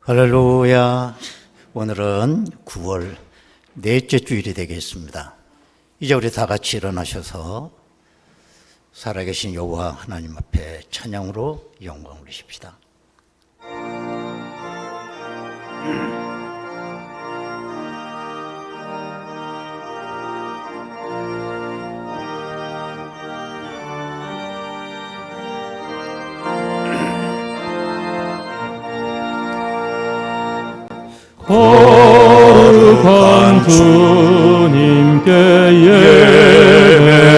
할렐루야. 오늘은 9월 넷째 주일이 되겠습니다. 이제 우리 다 같이 일어나셔서 살아계신 여호와 하나님 앞에 찬양으로 영광 올리십시다. 거룩한 주님께 예배를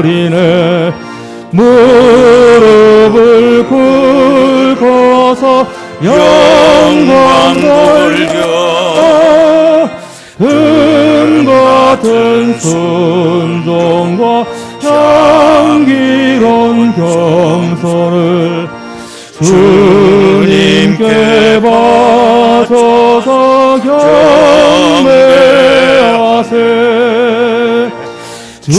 드리네. 무릎을 꿇고서 영광 돌려 같은 순종과 향기로운 겸손을 주님께 바쳐서 경배하세. 주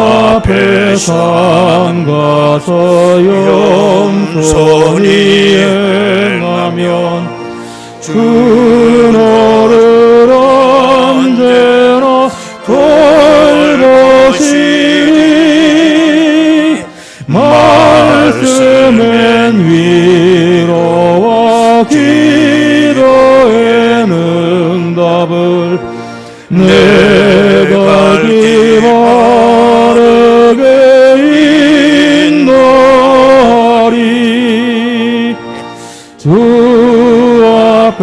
앞에 삼가서 영손히 행하면 주 너를 언제나 돌보시니. 말씀엔 위로와 기도엔 응답을 내가 기바르게 인도하리. 주 앞에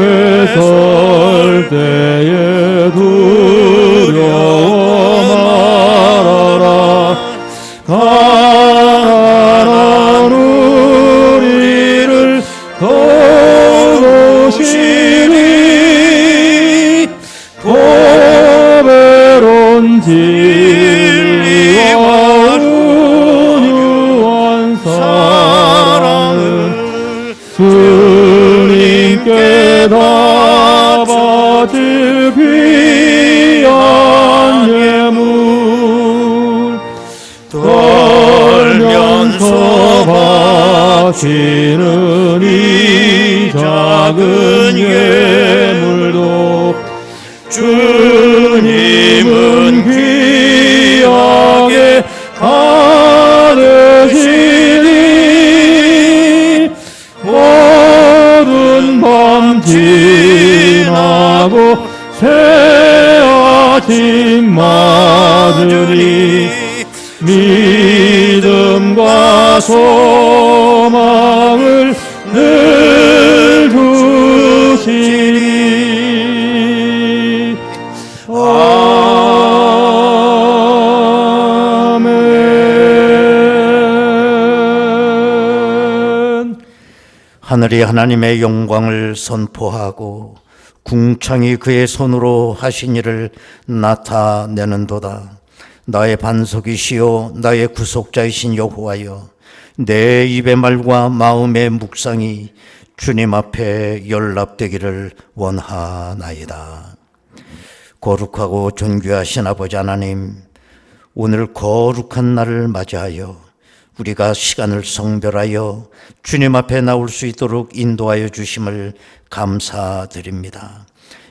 설 때에 두려워 말아라. 가난한 우리를 도우시니. 보배로운 진리와 온유한 사랑을 주님께 다 바칠 귀한 예물. 떨면서 바치는 이 작은 예물도 주님은 귀하게 받으시니. 모든 밤 지나고 새 아침 맞으니 믿음과 소망을 늘 주시니. 아멘. 하늘이 하나님의 영광을 선포하고 궁창이 그의 손으로 하신 일을 나타내는도다. 나의 반석이시요 나의 구속자이신 여호와여, 내 입의 말과 마음의 묵상이 주님 앞에 연락되기를 원하나이다. 거룩하고 존귀하신 아버지 하나님, 오늘 거룩한 날을 맞이하여 우리가 시간을 성별하여 주님 앞에 나올 수 있도록 인도하여 주심을 감사드립니다.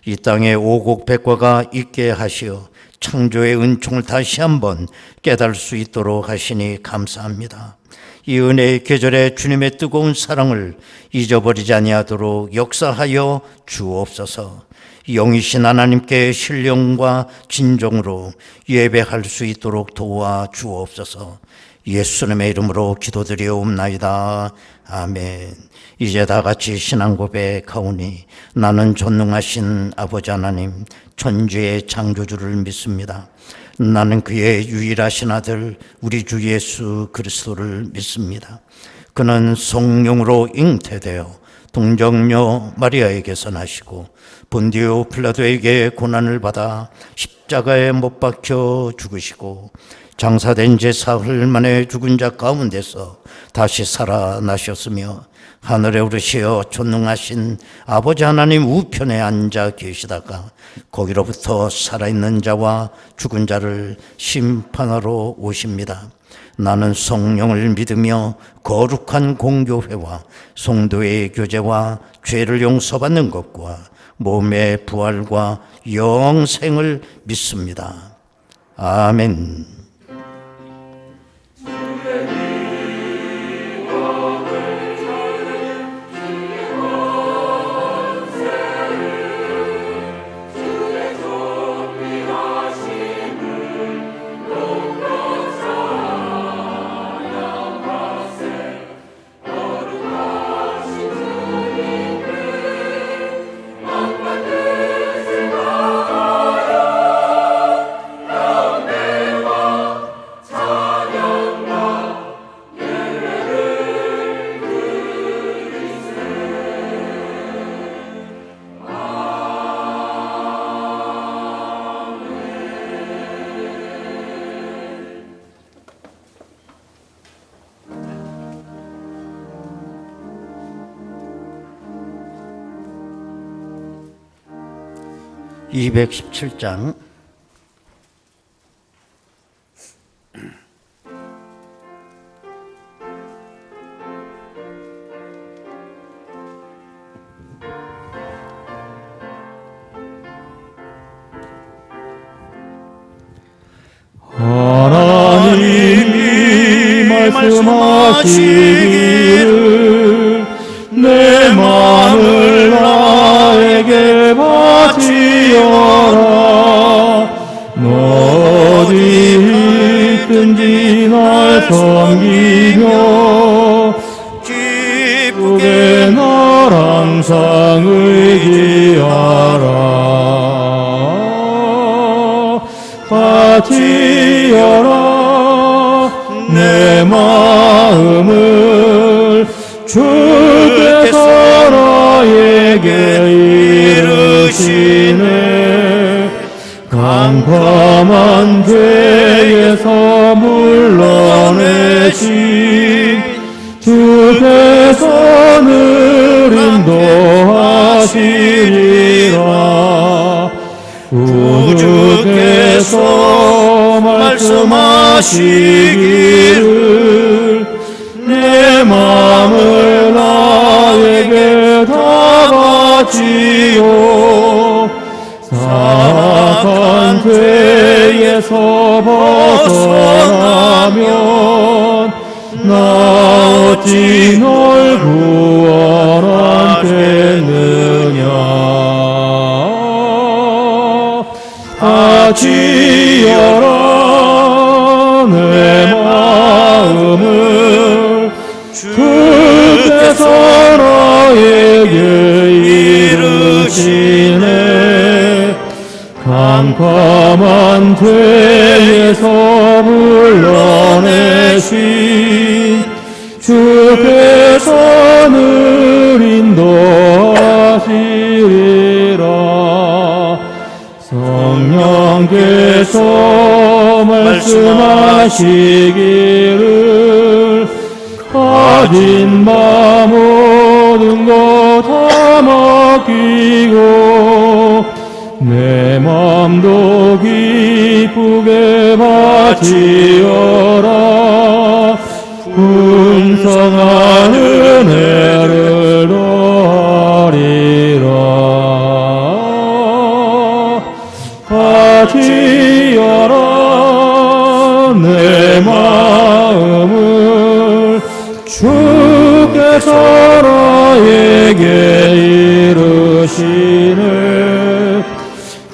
이 땅에 오곡백과가 있게 하시어 창조의 은총을 다시 한번 깨달을 수 있도록 하시니 감사합니다. 이 은혜의 계절에 주님의 뜨거운 사랑을 잊어버리지 아니하도록 역사하여 주옵소서. 영이신 하나님께 신령과 진정으로 예배할 수 있도록 도와 주옵소서. 예수님의 이름으로 기도드리옵나이다. 아멘. 이제 다 같이 신앙 고백하오니 나는 전능하신 아버지 하나님 천지의 창조주를 믿습니다. 나는 그의 유일하신 아들 우리 주 예수 그리스도를 믿습니다. 그는 성령으로 잉태되어 동정녀 마리아에게서 나시고 본디오 필라도에게 고난을 받아 십자가에 못 박혀 죽으시고 장사된 지 사흘 만에 죽은 자 가운데서 다시 살아나셨으며 하늘에 오르시어 존능하신 아버지 하나님 우편에 앉아 계시다가 거기로부터 살아있는 자와 죽은 자를 심판하러 오십니다. 나는 성령을 믿으며 거룩한 공교회와 성도의 교제와 죄를 용서받는 것과 몸의 부활과 영생을 믿습니다. 아멘. (217장) 하나님이 말씀하시기를 내 마음을 나에게 바치어라. 너 어디 있든지 날 섬기며 기쁘게 날 항상 의지하라. 바치어라 내 마음을 주께서 나에게 이르시네. 깜깜한 죄에서 물러내신 주께서 늘 인도하시리라. 주께서 말씀하시기를 내 마음을 나에게 다 바치오. 사악한 죄에서 벗어나면 나 어찌 널 구원하겠느냐. 바치어라 내 마음을 주께서 나에게 이르시네. 깜깜한 죄에서 물러내신 주께서 늘 인도하시리라. 성령께서 말씀하시기를 가진 바 모든 것 다 맡기고 내 맘도 기쁘게 바치어라. 풍성한 은혜를 더하리라. 바치어라 내 마음을 주께서 나에게 이르시네.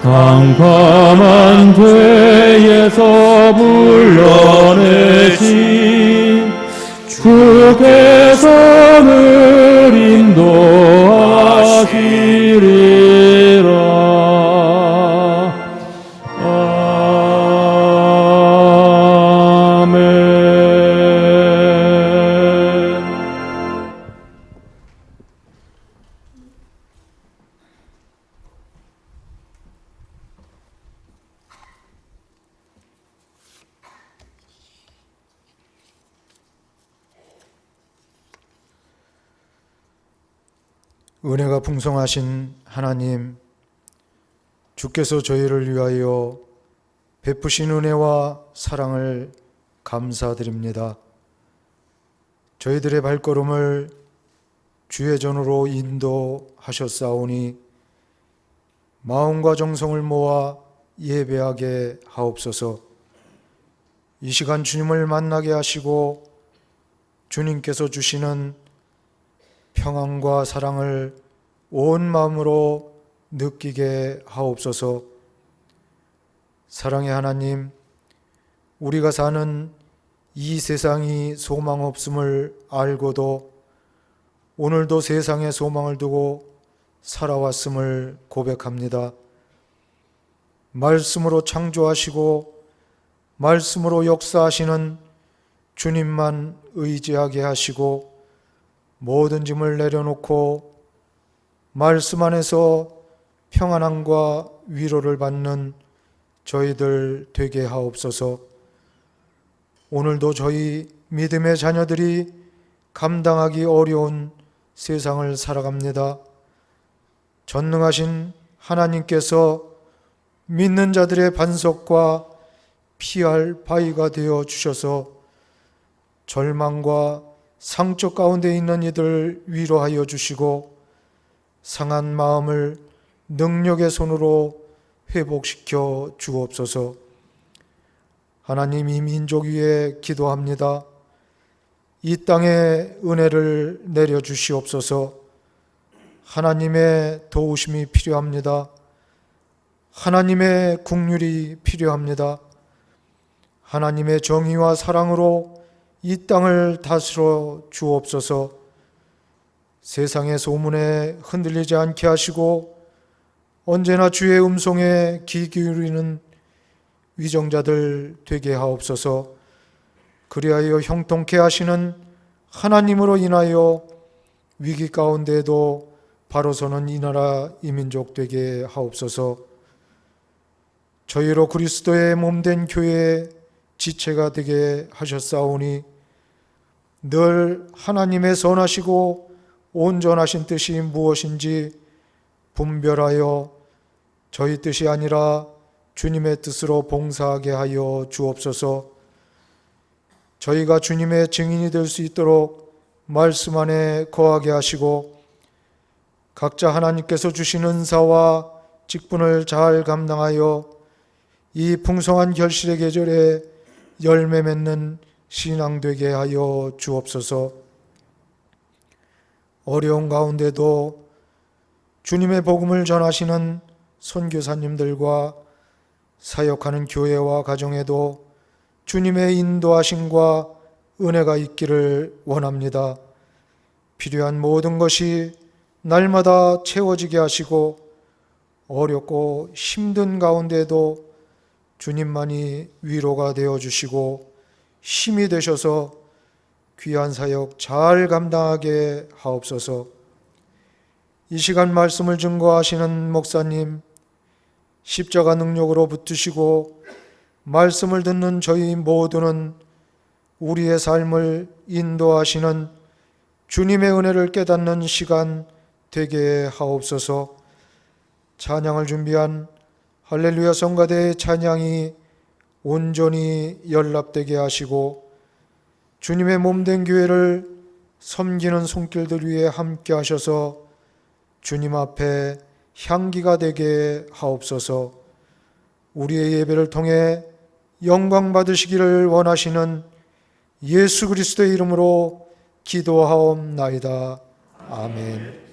깜깜한 죄에서 물러내신 주께서 늘 인도하시리라. 은혜가 풍성하신 하나님, 주께서 저희를 위하여 베푸신 은혜와 사랑을 감사드립니다. 저희들의 발걸음을 주의 전으로 인도하셨사오니 마음과 정성을 모아 예배하게 하옵소서. 이 시간 주님을 만나게 하시고 주님께서 주시는 평안과 사랑을 온 마음으로 느끼게 하옵소서. 사랑의 하나님, 우리가 사는 이 세상이 소망 없음을 알고도 오늘도 세상에 소망을 두고 살아왔음을 고백합니다. 말씀으로 창조하시고 말씀으로 역사하시는 주님만 의지하게 하시고 모든 짐을 내려놓고 말씀 안에서 평안함과 위로를 받는 저희들 되게 하옵소서. 오늘도 저희 믿음의 자녀들이 감당하기 어려운 세상을 살아갑니다. 전능하신 하나님께서 믿는 자들의 반석과 피할 바위가 되어 주셔서 절망과 상처 가운데 있는 이들을 위로하여 주시고 상한 마음을 능력의 손으로 회복시켜 주옵소서. 하나님, 이 민족 위에 기도합니다. 이 땅에 은혜를 내려주시옵소서. 하나님의 도우심이 필요합니다. 하나님의 긍휼이 필요합니다. 하나님의 정의와 사랑으로 이 땅을 다스려 주옵소서. 세상의 소문에 흔들리지 않게 하시고 언제나 주의 음성에 귀 기울이는 위정자들 되게 하옵소서. 그리하여 형통케 하시는 하나님으로 인하여 위기 가운데에도 바로 서는 이 나라 이 민족 되게 하옵소서. 저희로 그리스도의 몸된 교회의 지체가 되게 하셨사오니 늘 하나님의 선하시고 온전하신 뜻이 무엇인지 분별하여 저희 뜻이 아니라 주님의 뜻으로 봉사하게 하여 주옵소서. 저희가 주님의 증인이 될 수 있도록 말씀 안에 거하게 하시고 각자 하나님께서 주신 은사와 직분을 잘 감당하여 이 풍성한 결실의 계절에 열매 맺는 신앙 되게 하여 주옵소서. 어려운 가운데도 주님의 복음을 전하시는 선교사님들과 사역하는 교회와 가정에도 주님의 인도하심과 은혜가 있기를 원합니다. 필요한 모든 것이 날마다 채워지게 하시고 어렵고 힘든 가운데도 주님만이 위로가 되어 주시고 힘이 되셔서 귀한 사역 잘 감당하게 하옵소서. 이 시간 말씀을 증거하시는 목사님, 십자가 능력으로 붙드시고 말씀을 듣는 저희 모두는 우리의 삶을 인도하시는 주님의 은혜를 깨닫는 시간 되게 하옵소서. 찬양을 준비한 할렐루야 성가대의 찬양이 온전히 연락되게 하시고 주님의 몸된 교회를 섬기는 손길들 위에 함께 하셔서 주님 앞에 향기가 되게 하옵소서. 우리의 예배를 통해 영광 받으시기를 원하시는 예수 그리스도의 이름으로 기도하옵나이다. 아멘.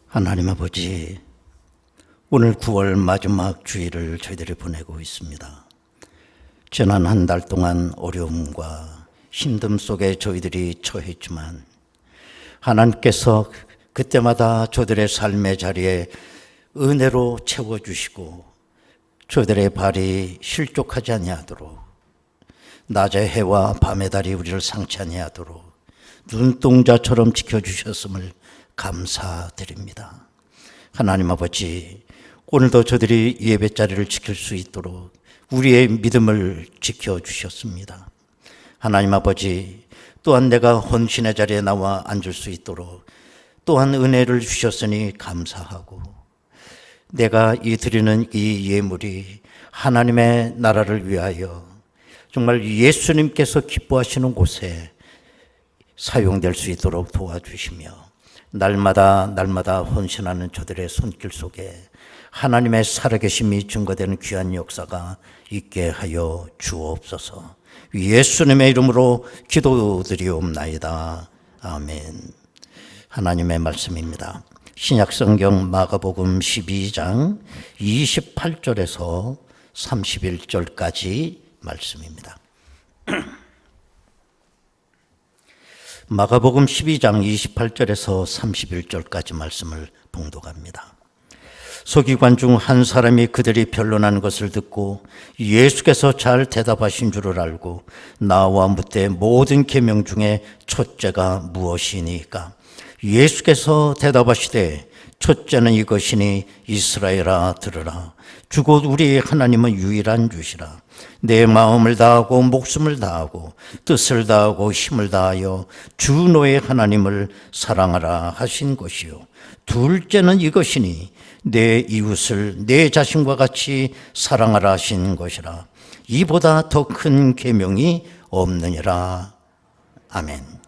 하나님 아버지, 오늘 9월 마지막 주일을 저희들이 보내고 있습니다. 지난 한 달 동안 어려움과 힘듦 속에 저희들이 처했지만 하나님께서 그때마다 저들의 삶의 자리에 은혜로 채워주시고 저들의 발이 실족하지 아니하도록, 낮의 해와 밤의 달이 우리를 상치 아니하도록 눈동자처럼 지켜주셨음을 감사드립니다. 하나님 아버지, 오늘도 저들이 예배 자리를 지킬 수 있도록 우리의 믿음을 지켜주셨습니다. 하나님 아버지, 또한 내가 헌신의 자리에 나와 앉을 수 있도록 또한 은혜를 주셨으니 감사하고, 내가 드리는 이 예물이 하나님의 나라를 위하여 정말 예수님께서 기뻐하시는 곳에 사용될 수 있도록 도와주시며, 날마다 헌신하는 저들의 손길 속에 하나님의 살아계심이 증거되는 귀한 역사가 있게 하여 주옵소서. 예수님의 이름으로 기도드리옵나이다. 아멘. 하나님의 말씀입니다. 신약성경 마가복음 12장 28절에서 31절까지 말씀입니다. 마가복음 12장 28절에서 31절까지 말씀을 봉독합니다. 서기관 중 한 사람이 그들이 변론한 것을 듣고 예수께서 잘 대답하신 줄을 알고 나와 묻되 모든 계명 중에 첫째가 무엇이니까? 예수께서 대답하시되 첫째는 이것이니 이스라엘아 들으라. 주 곧 우리 하나님은 유일한 주시라. 내 마음을 다하고 목숨을 다하고 뜻을 다하고 힘을 다하여 주 너의 하나님을 사랑하라 하신 것이요. 둘째는 이것이니 내 이웃을 내 자신과 같이 사랑하라 하신 것이라. 이보다 더 큰 계명이 없느니라. 아멘.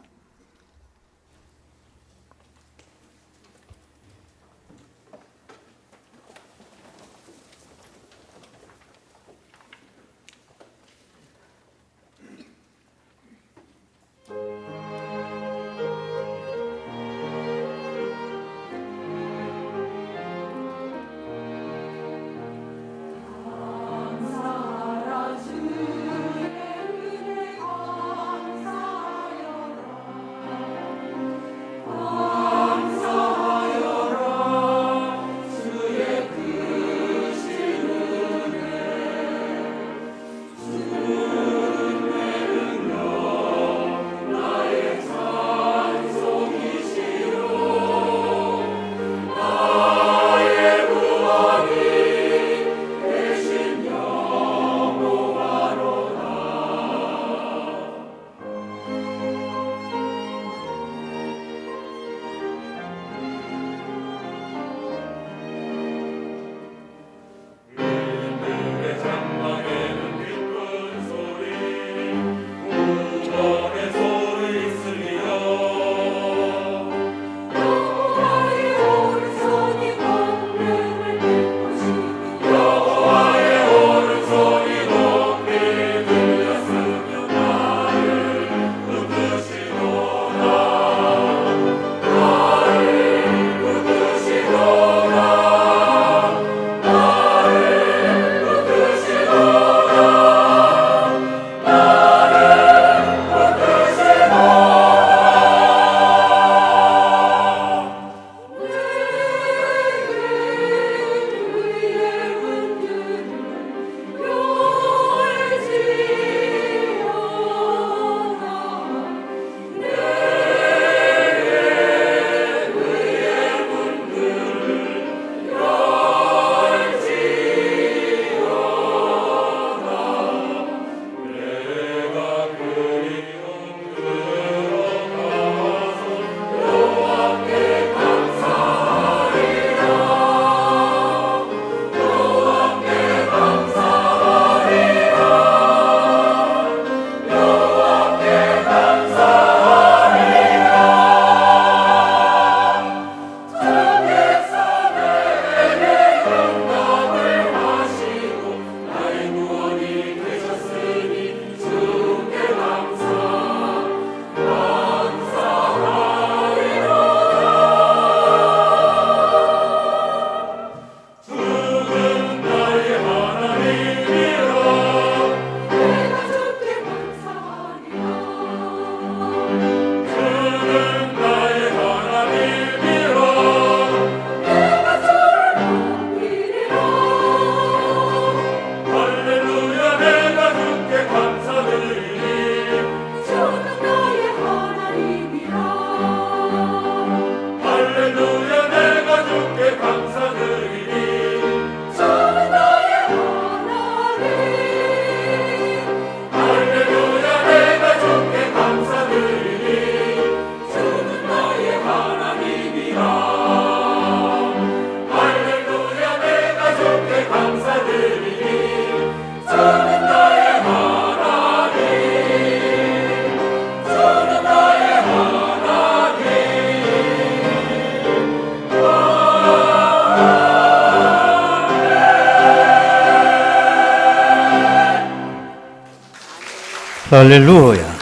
할렐루야.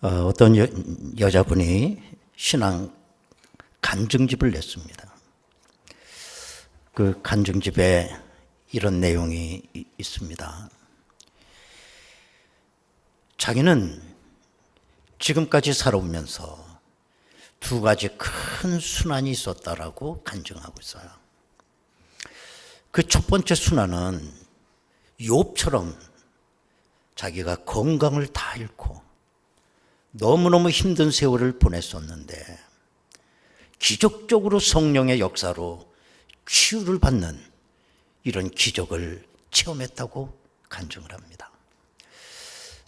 어떤 여자분이 신앙 간증집을 냈습니다. 그 간증집에 이런 내용이 있습니다. 자기는 지금까지 살아오면서 두 가지 큰 순환이 있었다라고 간증하고 있어요. 그 첫 번째 순환은 욥처럼 자기가 건강을 다 잃고 너무너무 힘든 세월을 보냈었는데 기적적으로 성령의 역사로 치유를 받는 이런 기적을 체험했다고 간증을 합니다.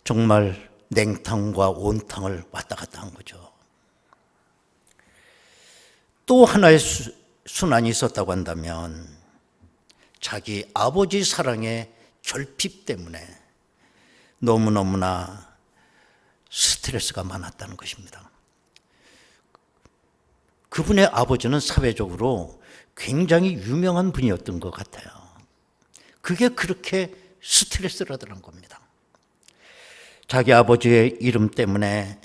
정말 냉탕과 온탕을 왔다 갔다 한 거죠. 또 하나의 순환이 있었다고 한다면 자기 아버지 사랑의 결핍 때문에 너무너무나 스트레스가 많았다는 것입니다. 그분의 아버지는 사회적으로 굉장히 유명한 분이었던 것 같아요. 그게 그렇게 스트레스라더란 겁니다. 자기 아버지의 이름 때문에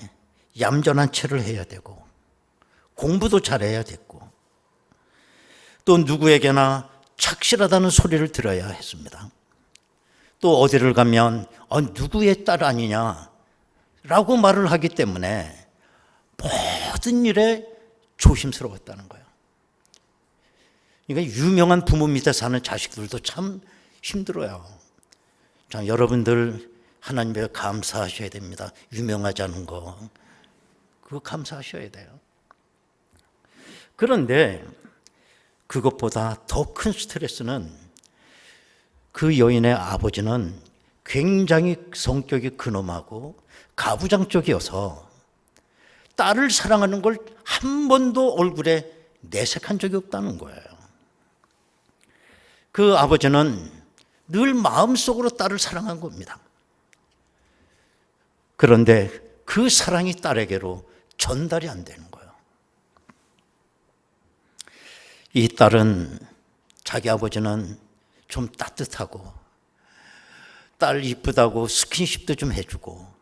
얌전한 체를 해야 되고 공부도 잘해야 됐고 또 누구에게나 착실하다는 소리를 들어야 했습니다. 또 어디를 가면 누구의 딸 아니냐 라고 말을 하기 때문에 모든 일에 조심스러웠다는 거예요. 그러니까 유명한 부모 밑에 사는 자식들도 참 힘들어요. 자, 여러분들 하나님께 감사하셔야 됩니다. 유명하지 않은 거 그거 감사하셔야 돼요. 그런데 그것보다 더 큰 스트레스는 그 여인의 아버지는 굉장히 성격이 근엄하고 가부장적이어서 딸을 사랑하는 걸 한 번도 얼굴에 내색한 적이 없다는 거예요. 그 아버지는 늘 마음속으로 딸을 사랑한 겁니다. 그런데 그 사랑이 딸에게로 전달이 안 되는 거예요. 이 딸은 자기 아버지는 좀 따뜻하고 딸 이쁘다고 스킨십도 좀 해주고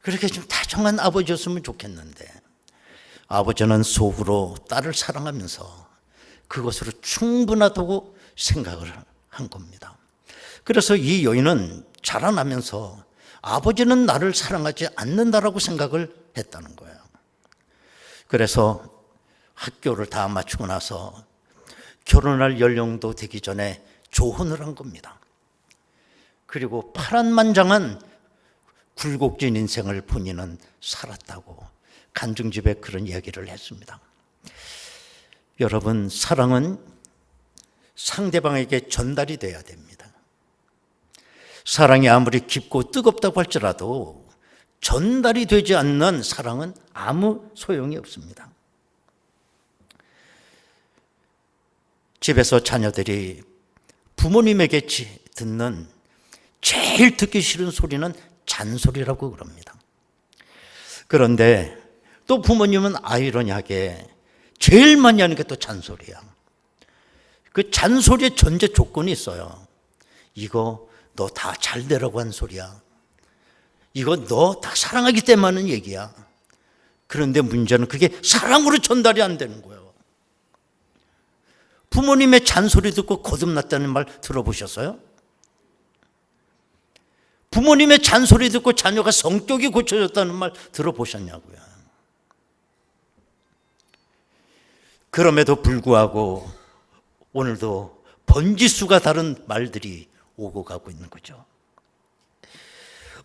그렇게 좀 다정한 아버지였으면 좋겠는데 아버지는 속으로 딸을 사랑하면서 그것으로 충분하다고 생각을 한 겁니다. 그래서 이 여인은 자라나면서 아버지는 나를 사랑하지 않는다라고 생각을 했다는 거예요. 그래서 학교를 다 마치고 나서 결혼할 연령도 되기 전에 조혼을 한 겁니다. 그리고 파란만장한 굴곡진 인생을 본인은 살았다고 간증집에 그런 이야기를 했습니다. 여러분, 사랑은 상대방에게 전달이 돼야 됩니다. 사랑이 아무리 깊고 뜨겁다고 할지라도 전달이 되지 않는 사랑은 아무 소용이 없습니다. 집에서 자녀들이 부모님에게 듣는 제일 듣기 싫은 소리는 잔소리라고 그럽니다. 그런데 또 부모님은 아이러니하게 제일 많이 하는 게 또 잔소리야. 그 잔소리의 전제 조건이 있어요. 이거 너 다 잘 되라고 한 소리야. 이거 너 다 사랑하기 때문에 하는 얘기야. 그런데 문제는 그게 사랑으로 전달이 안 되는 거예요. 부모님의 잔소리 듣고 거듭났다는 말 들어보셨어요? 부모님의 잔소리 듣고 자녀가 성격이 고쳐졌다는 말 들어보셨냐고요? 그럼에도 불구하고 오늘도 번지수가 다른 말들이 오고 가고 있는 거죠.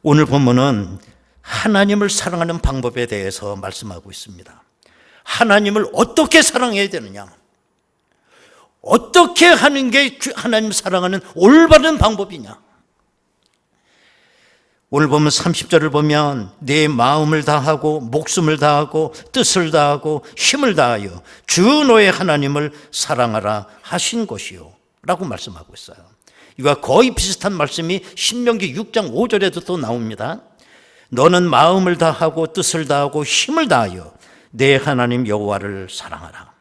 오늘 본문은 하나님을 사랑하는 방법에 대해서 말씀하고 있습니다. 하나님을 어떻게 사랑해야 되느냐? 어떻게 하는 게 하나님 사랑하는 올바른 방법이냐? 오늘 보면 30절을 보면 내 마음을 다하고 목숨을 다하고 뜻을 다하고 힘을 다하여 주 너의 하나님을 사랑하라 하신 것이요 라고 말씀하고 있어요. 이와 거의 비슷한 말씀이 신명기 6장 5절에도 또 나옵니다. 너는 마음을 다하고 뜻을 다하고 힘을 다하여 내 하나님 여호와를 사랑하라.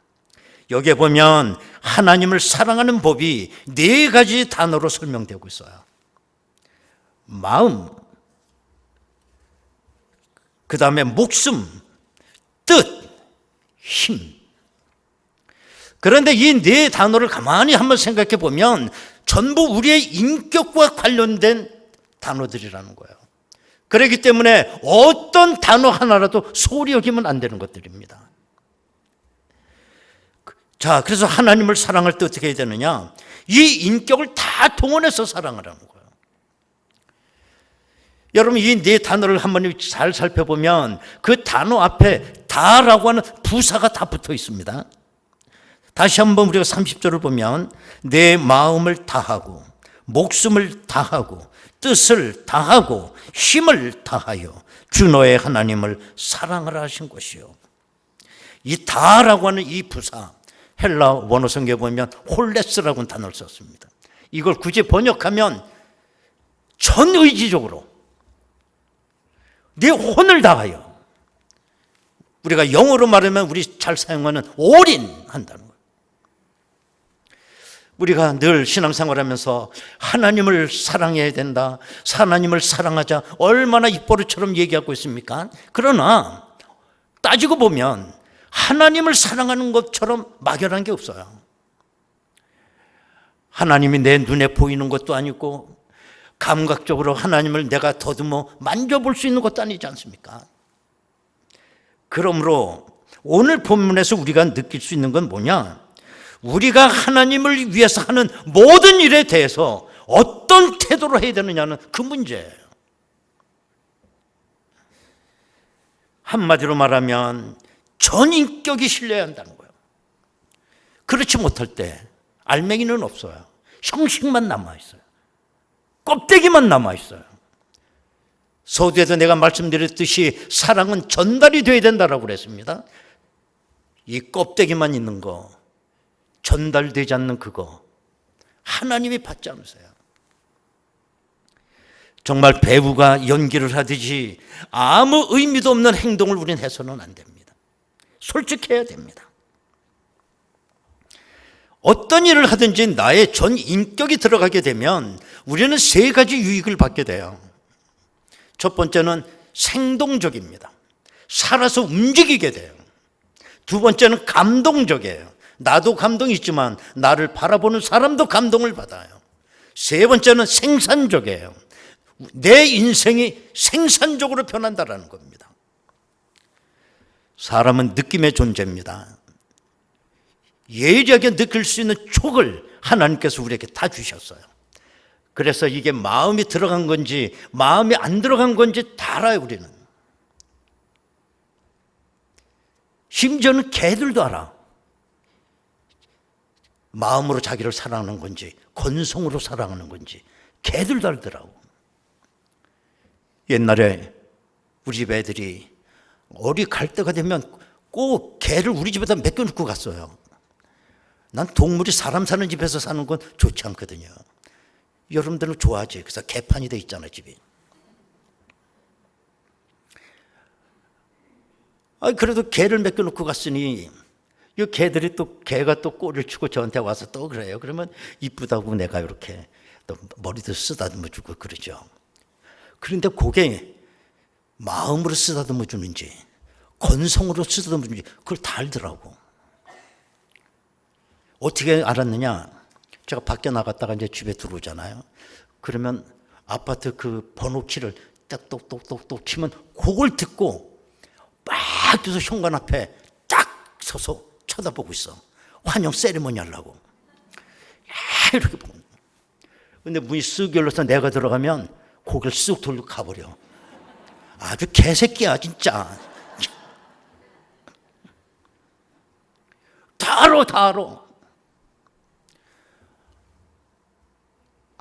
여기에 보면 하나님을 사랑하는 법이 4가지 단어로 설명되고 있어요. 마음, 그 다음에 목숨, 뜻, 힘. 그런데 이 4단어를 가만히 한번 생각해 보면 전부 우리의 인격과 관련된 단어들이라는 거예요. 그렇기 때문에 어떤 단어 하나라도 소홀히 여기면 안 되는 것들입니다. 자, 그래서 하나님을 사랑할 때 어떻게 해야 되느냐? 이 인격을 다 동원해서 사랑하라는 거예요. 여러분, 이 4단어를 한번 잘 살펴보면 그 단어 앞에 다라고 하는 부사가 다 붙어 있습니다. 다시 한번 우리가 30절을 보면 내 마음을 다하고 목숨을 다하고 뜻을 다하고 힘을 다하여 주 너의 하나님을 사랑하라 하신 것이요. 이 다라고 하는 이 부사, 헬라 원어 성경에 보면 홀레스라고 하는 단어를 썼습니다. 이걸 굳이 번역하면 전의지적으로 네 혼을 다하여, 우리가 영어로 말하면 우리 잘 사용하는 올인한다는 거예요. 우리가 늘 신앙생활하면서 하나님을 사랑해야 된다, 하나님을 사랑하자, 얼마나 입버릇처럼 얘기하고 있습니까? 그러나 따지고 보면 하나님을 사랑하는 것처럼 막연한 게 없어요. 하나님이 내 눈에 보이는 것도 아니고 감각적으로 하나님을 내가 더듬어 만져볼 수 있는 것도 아니지 않습니까? 그러므로 오늘 본문에서 우리가 느낄 수 있는 건 뭐냐? 우리가 하나님을 위해서 하는 모든 일에 대해서 어떤 태도로 해야 되느냐는 그 문제예요. 한마디로 말하면 전인격이 실려야 한다는 거예요. 그렇지 못할 때 알맹이는 없어요. 형식만 남아있어요. 껍데기만 남아있어요. 서두에도 내가 말씀드렸듯이 사랑은 전달이 되어야 된다고 그랬습니다. 이 껍데기만 있는 거, 전달되지 않는 그거 하나님이 받지 않으세요. 정말 배우가 연기를 하듯이 아무 의미도 없는 행동을 우리는 해서는 안 됩니다. 솔직해야 됩니다. 어떤 일을 하든지 나의 전 인격이 들어가게 되면 우리는 3가지 유익을 받게 돼요. 첫 번째는 생동적입니다. 살아서 움직이게 돼요. 두 번째는 감동적이에요. 나도 감동이 있지만 나를 바라보는 사람도 감동을 받아요. 세 번째는 생산적이에요. 내 인생이 생산적으로 변한다는 겁니다. 사람은 느낌의 존재입니다. 예리하게 느낄 수 있는 촉을 하나님께서 우리에게 다 주셨어요. 그래서 이게 마음이 들어간 건지 마음이 안 들어간 건지 다 알아요. 우리는 심지어는 개들도 알아. 마음으로 자기를 사랑하는 건지 건성으로 사랑하는 건지 개들도 알더라고. 옛날에 우리 집 애들이 어디 갈 때가 되면 꼭 개를 우리 집에다 맡겨놓고 갔어요. 난 동물이 사람 사는 집에서 사는 건 좋지 않거든요. 여러분들은 좋아하지. 그래서 개판이 돼 있잖아요, 집이. 그래도 개를 맡겨놓고 갔으니 이 개들이 또 개가 또 꼬리를 치고 저한테 와서 또 그래요. 그러면 이쁘다고 내가 이렇게 또 머리도 쓰다듬어 주고 그러죠. 그런데 그게 마음으로 쓰다듬어 주는지 건성으로 쓰다듬어 주는지 그걸 다 알더라고. 어떻게 알았느냐? 제가 밖에 나갔다가 이제 집에 들어오잖아요. 그러면 아파트 그 번호키를 딱 똑똑똑똑 치면 그걸 듣고 막 뛰어서 현관 앞에 딱 서서 쳐다보고 있어. 환영 세리머니 하려고. 이렇게 보고. 근데 문이 쓱 열려서 내가 들어가면 고개를 쓱 돌고 가버려. 아주 개새끼야 진짜. 다 알아.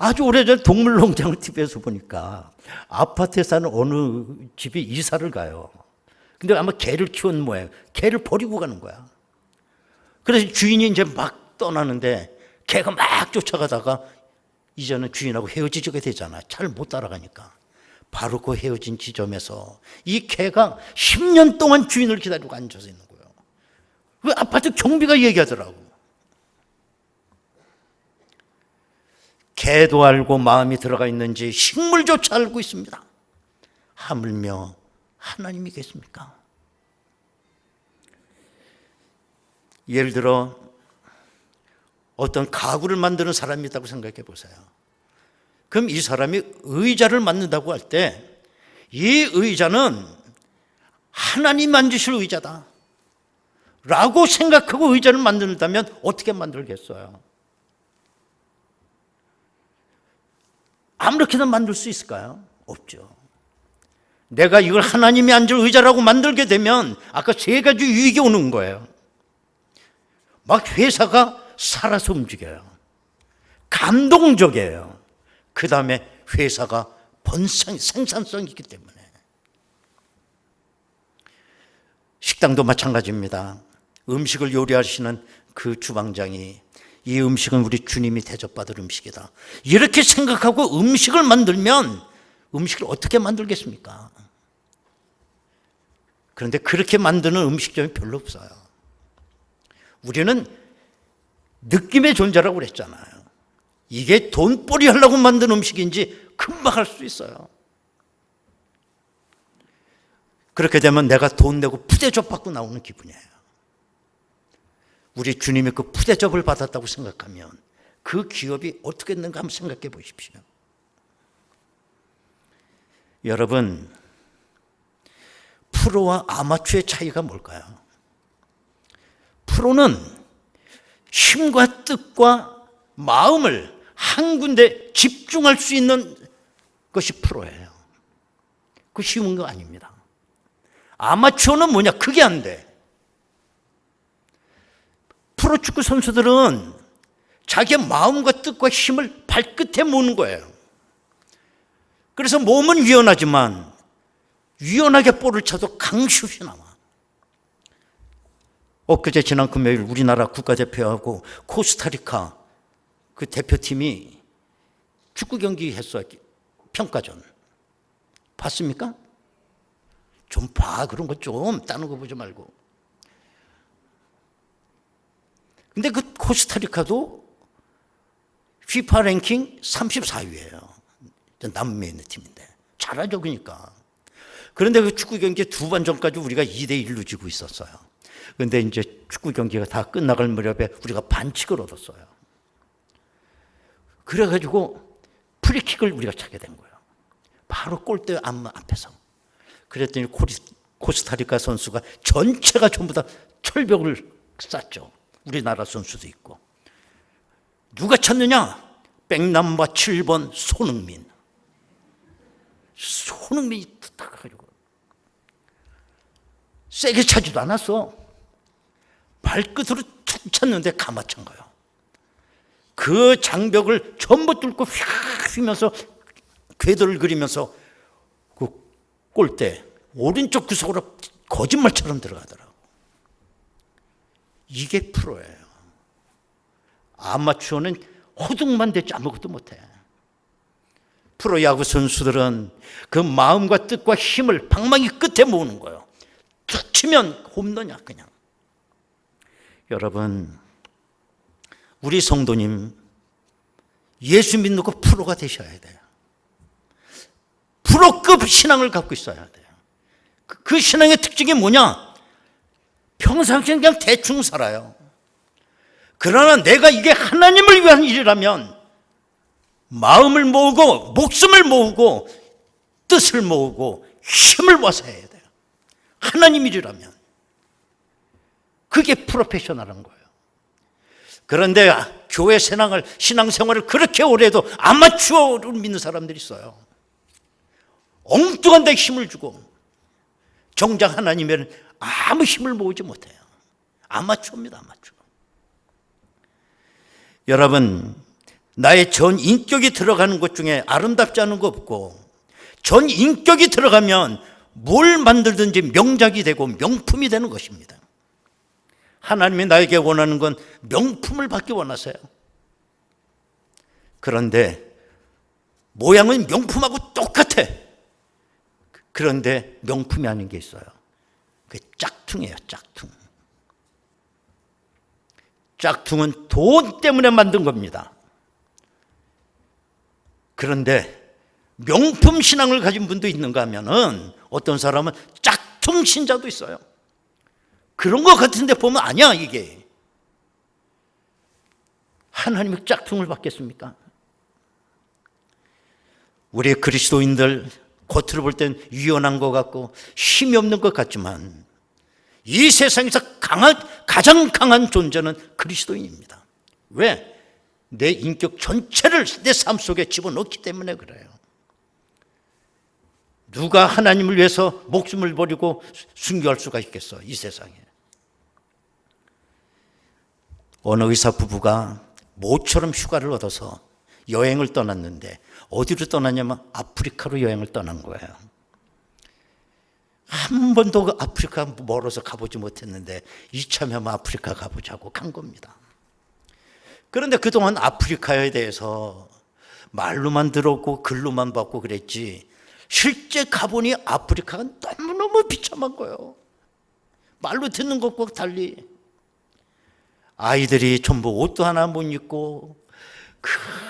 아주 오래전 동물농장을 TV에서 보니까 아파트에 사는 어느 집이 이사를 가요. 근데 아마 개를 키운 모양. 개를 버리고 가는 거야. 그래서 주인이 이제 막 떠나는데 개가 막 쫓아가다가 이제는 주인하고 헤어지게 되잖아. 잘 못 따라가니까. 바로 그 헤어진 지점에서 이 개가 10년 동안 주인을 기다리고 앉아서 있는 거예요. 그 아파트 경비가 얘기하더라고. 개도 알고 마음이 들어가 있는지 식물조차 알고 있습니다. 하물며 하나님이겠습니까? 예를 들어 어떤 가구를 만드는 사람이 있다고 생각해 보세요. 그럼 이 사람이 의자를 만든다고 할 때 이 의자는 하나님 만드실 의자다 라고 생각하고 의자를 만든다면 어떻게 만들겠어요? 아무렇게나 만들 수 있을까요? 없죠. 내가 이걸 하나님이 앉을 의자라고 만들게 되면 아까 세 가지 유익이 오는 거예요. 막 회사가 살아서 움직여요. 감동적이에요. 그 다음에 회사가 생산성이 있기 때문에. 식당도 마찬가지입니다. 음식을 요리하시는 그 주방장이 이 음식은 우리 주님이 대접받을 음식이다 이렇게 생각하고 음식을 만들면 음식을 어떻게 만들겠습니까? 그런데 그렇게 만드는 음식점이 별로 없어요. 우리는 느낌의 존재라고 그랬잖아요. 이게 돈벌이 하려고 만든 음식인지 금방 할 수 있어요. 그렇게 되면 내가 돈 내고 푸대접 받고 나오는 기분이에요. 우리 주님이 그 푸대접을 받았다고 생각하면 그 기업이 어떻게 했는가 한번 생각해 보십시오. 여러분, 프로와 아마추어의 차이가 뭘까요? 프로는 힘과 뜻과 마음을 한 군데 집중할 수 있는 것이 프로예요. 그 쉬운 거 아닙니다. 아마추어는 뭐냐? 그게 안 돼. 프로축구 선수들은 자기의 마음과 뜻과 힘을 발끝에 모으는 거예요. 그래서 몸은 유연하지만 유연하게 볼을 쳐도 강슛이 나와. 엊그제 지난 금요일 우리나라 국가대표하고 코스타리카 그 대표팀이 축구 경기 했어요. 평가전. 봤습니까? 좀 봐. 그런 거 좀 다른 거 보지 말고. 근데 그 코스타리카도 FIFA 랭킹 34위예요. 남미에 있는 팀인데. 잘하죠, 그러니까. 그런데 그 축구 경기 두 번 전까지 우리가 2대1로 지고 있었어요. 그런데 이제 축구 경기가 다 끝나갈 무렵에 우리가 반칙을 얻었어요. 그래가지고 프리킥을 우리가 차게 된 거예요. 바로 골대 앞에서. 그랬더니 코스타리카 선수가 전체가 전부 다 철벽을 쌌죠. 우리나라 선수도 있고. 누가 쳤느냐? 백남바 7번 손흥민. 손흥민이 딱 가지고 세게 차지도 않았어. 발끝으로 툭 쳤는데 가마찬 거예요. 그 장벽을 전부 뚫고 휙 휘면서 궤도를 그리면서 그 골대 오른쪽 구석으로 거짓말처럼 들어가더라고. 이게 프로예요. 아마추어는 호둥만 대지 아무것도 못해. 프로야구 선수들은 그 마음과 뜻과 힘을 방망이 끝에 모으는 거예요. 툭 치면 홈런이야 그냥. 여러분, 우리 성도님 예수 믿는 거 프로가 되셔야 돼요. 프로급 신앙을 갖고 있어야 돼요. 그 신앙의 특징이 뭐냐? 평상시에 그냥 대충 살아요. 그러나 내가 이게 하나님을 위한 일이라면 마음을 모으고 목숨을 모으고 뜻을 모으고 힘을 모아서 해야 돼요. 하나님 일이라면. 그게 프로페셔널한 거예요. 그런데 교회 신앙생활을 그렇게 오래 해도 아마추어를 믿는 사람들이 있어요. 엉뚱한 데 힘을 주고 정작 하나님에는 아무 힘을 모으지 못해요. 아마추어입니다. 아마추어. 여러분, 나의 전 인격이 들어가는 것 중에 아름답지 않은 거 없고 전 인격이 들어가면 뭘 만들든지 명작이 되고 명품이 되는 것입니다. 하나님이 나에게 원하는 건 명품을 받기 원하세요. 그런데 모양은 명품하고 똑같아. 그런데 명품이 아닌 게 있어요. 그게 짝퉁이에요. 짝퉁. 짝퉁은 돈 때문에 만든 겁니다. 그런데 명품 신앙을 가진 분도 있는가 하면은 어떤 사람은 짝퉁 신자도 있어요. 그런 것 같은데 보면 아니야. 이게 하나님이 짝퉁을 받겠습니까? 우리 그리스도인들 겉으로 볼 땐 유연한 것 같고 힘이 없는 것 같지만 이 세상에서 가장 강한 존재는 그리스도인입니다. 왜? 내 인격 전체를 내 삶 속에 집어넣기 때문에 그래요. 누가 하나님을 위해서 목숨을 버리고 순교할 수가 있겠어, 이 세상에. 어느 의사 부부가 모처럼 휴가를 얻어서 여행을 떠났는데 어디로 떠났냐면 아프리카로 여행을 떠난 거예요. 한 번도 아프리카 멀어서 가보지 못했는데 이참에 아프리카 가보자고 간 겁니다. 그런데 그동안 아프리카에 대해서 말로만 들었고 글로만 봤고 그랬지 실제 가보니 아프리카가 너무너무 비참한 거예요. 말로 듣는 것과 달리 아이들이 전부 옷도 하나 못 입고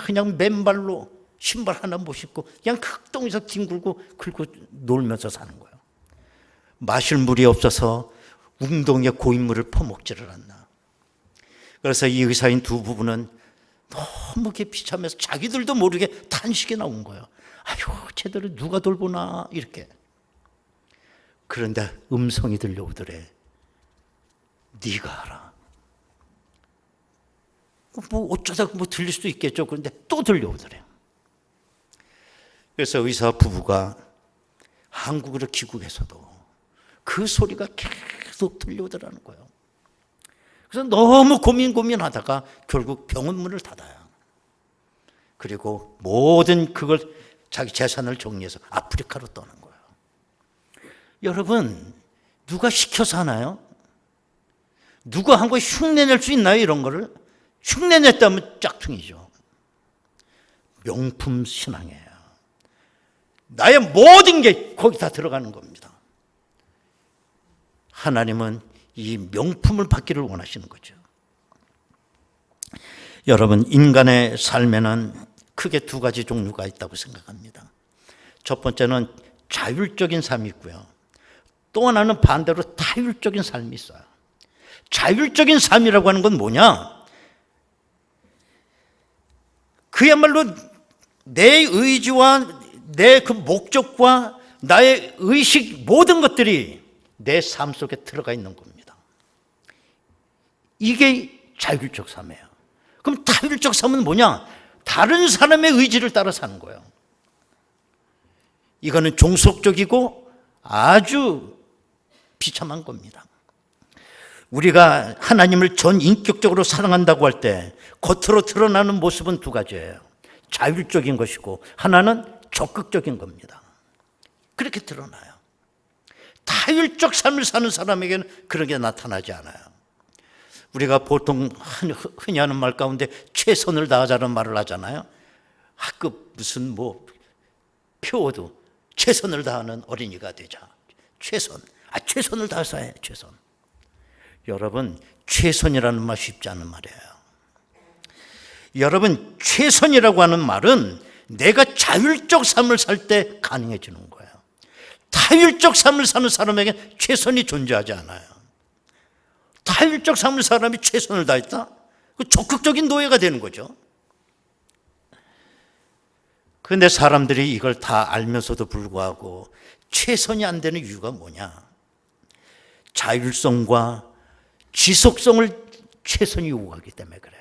그냥 맨발로 신발 하나 못 신고 그냥 흙동에서 뒹굴고 긁고 놀면서 사는 거예요. 마실 물이 없어서 웅덩이에 고인물을 퍼먹지를 않나. 그래서 이 의사인 두 부부는 너무 비참해서 자기들도 모르게 탄식이 나온 거예요. 아휴, 제대로 누가 돌보나 이렇게. 그런데 음성이 들려오더래. 네가 알아. 뭐 어쩌다 들릴 수도 있겠죠. 그런데 또 들려오더래. 그래서 의사 부부가 한국으로 귀국해서도 그 소리가 계속 들려오더라는 거예요. 그래서 너무 고민하다가 결국 병원 문을 닫아요. 그리고 모든 그걸 자기 재산을 정리해서 아프리카로 떠난 거예요. 여러분, 누가 시켜서 하나요? 누가 한 거 흉내낼 수 있나요? 이런 거를? 흉내냈다면 짝퉁이죠. 명품 신앙이에요. 나의 모든 게 거기 다 들어가는 겁니다. 하나님은 이 명품을 받기를 원하시는 거죠. 여러분, 인간의 삶에는 크게 두 가지 종류가 있다고 생각합니다. 첫 번째는 자율적인 삶이 있고요. 또 하나는 반대로 타율적인 삶이 있어요. 자율적인 삶이라고 하는 건 뭐냐? 그야말로 내 의지와 내 그 목적과 나의 의식 모든 것들이 내 삶 속에 들어가 있는 겁니다. 이게 자율적 삶이에요. 그럼 타율적 삶은 뭐냐? 다른 사람의 의지를 따라 사는 거예요. 이거는 종속적이고 아주 비참한 겁니다. 우리가 하나님을 전 인격적으로 사랑한다고 할 때 겉으로 드러나는 모습은 두 가지예요. 자율적인 것이고 하나는 적극적인 겁니다. 그렇게 드러나요. 타율적 삶을 사는 사람에게는 그런 게 나타나지 않아요. 우리가 보통 흔히 하는 말 가운데 최선을 다하자는 말을 하잖아요. 학급 무슨 표어도 최선을 다하는 어린이가 되자. 최선을 다해서 해. 최선. 여러분, 최선이라는 말 쉽지 않은 말이에요. 여러분, 최선이라고 하는 말은 내가 자율적 삶을 살 때 가능해지는 거예요. 타율적 삶을 사는 사람에게 최선이 존재하지 않아요. 타율적 삶을 사람이 최선을 다했다? 그 적극적인 노예가 되는 거죠. 그런데 사람들이 이걸 다 알면서도 불구하고 최선이 안 되는 이유가 뭐냐? 자율성과 지속성을 최선이 요구하기 때문에 그래요.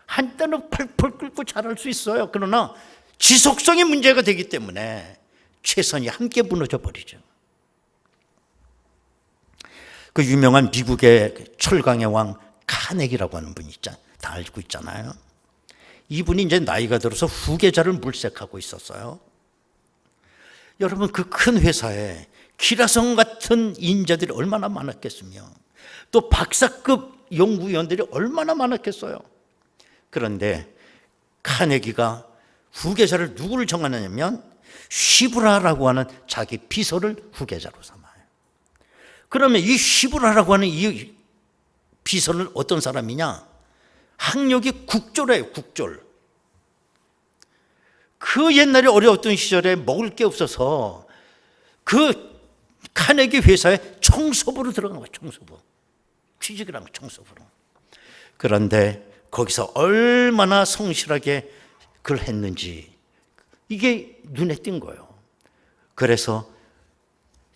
한때는 펄펄 끓고 잘할 수 있어요. 그러나 지속성이 문제가 되기 때문에 최선이 함께 무너져 버리죠. 그 유명한 미국의 철강의 왕 카네기라고 하는 분이 다 알고 있잖아요. 이분이 이제 나이가 들어서 후계자를 물색하고 있었어요. 여러분, 그 큰 회사에 기라성 같은 인재들이 얼마나 많았겠으며 또 박사급 연구위원들이 얼마나 많았겠어요. 그런데 카네기가 후계자를 누구를 정하느냐면 시브라라고 하는 자기 비서를 후계자로 삼아요. 그러면 이 시브라라고 하는 이 비서는 어떤 사람이냐? 학력이 국졸이에요. 국졸. 그 옛날에 어려웠던 시절에 먹을 게 없어서 그 카네기 회사에 청소부로 들어간 거예요. 청소부. 취직을 한 거예요. 청소부로. 그런데 거기서 얼마나 성실하게 그걸 했는지 이게 눈에 띈 거예요. 그래서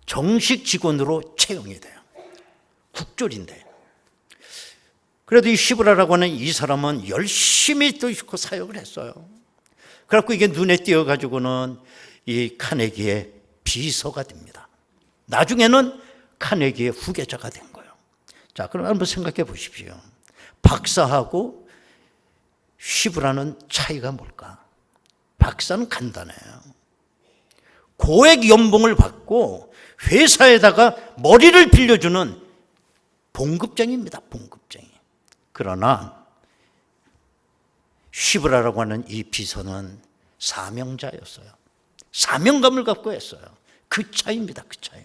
정식 직원으로 채용이 돼요. 국졸인데. 그래도 이 시브라라고 하는 이 사람은 열심히 또 사역을 했어요. 그래갖고 이게 눈에 띄어가지고는 이 카네기의 비서가 됩니다. 나중에는 카네기의 후계자가 된 거예요. 자, 그럼 한번 생각해 보십시오. 박사하고 시브라는 차이가 뭘까? 박사는 간단해요. 고액 연봉을 받고 회사에다가 머리를 빌려주는 봉급쟁이입니다. 봉급쟁이. 그러나 시브라라고 하는 이 비서는 사명자였어요. 사명감을 갖고 했어요. 그 차이입니다. 그 차이.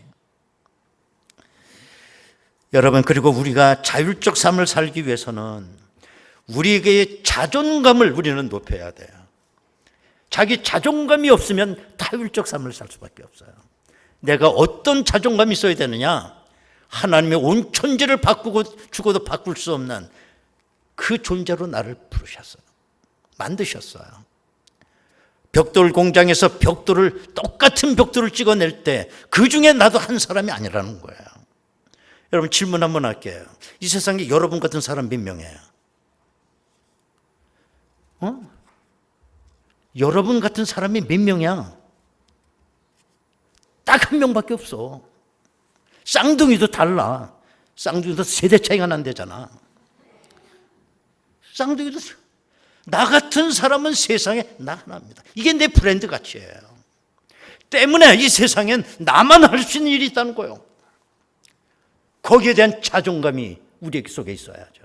여러분, 그리고 우리가 자율적 삶을 살기 위해서는 우리에게 자존감을 우리는 높여야 돼요. 자기 자존감이 없으면 타율적 삶을 살 수밖에 없어요. 내가 어떤 자존감이 있어야 되느냐? 하나님의 온 천지를 바꾸고 죽어도 바꿀 수 없는 그 존재로 나를 부르셨어요. 만드셨어요. 벽돌 공장에서 똑같은 벽돌을 찍어낼 때 그 중에 나도 한 사람이 아니라는 거예요. 여러분, 질문 한번 할게요. 이 세상에 여러분 같은 사람 몇 명이에요? 여러분 같은 사람이 몇 명이야? 딱 한 명밖에 없어. 쌍둥이도 달라. 쌍둥이도 세대 차이가 난대잖아. 쌍둥이도 나 같은 사람은 세상에 나 하나입니다. 이게 내 브랜드 가치예요. 때문에 이 세상엔 나만 할 수 있는 일이 있다는 거예요. 거기에 대한 자존감이 우리 속에 있어야죠.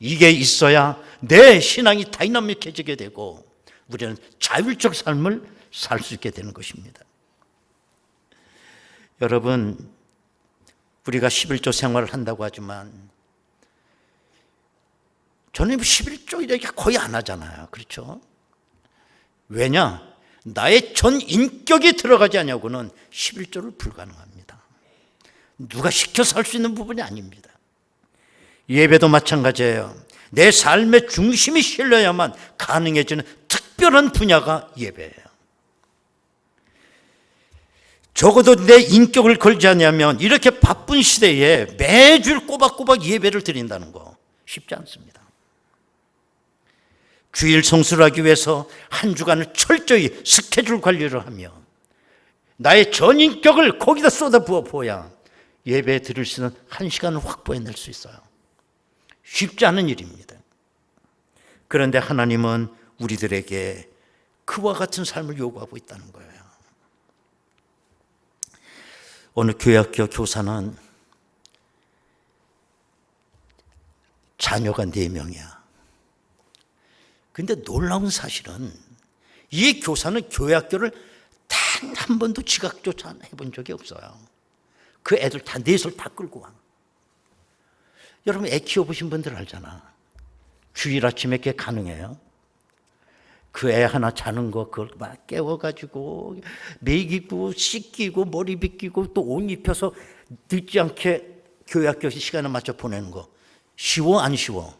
이게 있어야 내 신앙이 다이나믹해지게 되고 우리는 자율적 삶을 살 수 있게 되는 것입니다. 여러분, 우리가 11조 생활을 한다고 하지만 저는 11조 이렇게 거의 안 하잖아요. 그렇죠? 왜냐? 나의 전 인격이 들어가지 않냐고는 11조를 불가능합니다. 누가 시켜서 할 수 있는 부분이 아닙니다. 예배도 마찬가지예요. 내 삶의 중심이 실려야만 가능해지는 특별한 분야가 예배예요. 적어도 내 인격을 걸지 않으면 이렇게 바쁜 시대에 매주 꼬박꼬박 예배를 드린다는 거 쉽지 않습니다. 주일 성수를 하기 위해서 한 주간을 철저히 스케줄 관리를 하며 나의 전인격을 거기다 쏟아부어 보야 예배 드릴 수 있는 한 시간을 확보해낼 수 있어요. 쉽지 않은 일입니다. 그런데 하나님은 우리들에게 그와 같은 삶을 요구하고 있다는 거예요. 어느 교회학교 교사는 자녀가 4명이야. 근데 놀라운 사실은 이 교사는 교회학교를 단 한 번도 지각조차 해본 적이 없어요. 그 애들 다 넷을 다 끌고 와. 여러분, 애 키워보신 분들 알잖아. 주일 아침에 그게 가능해요? 그 애 하나 자는 거 그걸 막 깨워가지고 먹이고 씻기고 머리 빗기고 또 옷 입혀서 늦지 않게 교회학교 시간에 맞춰 보내는 거 쉬워 안 쉬워?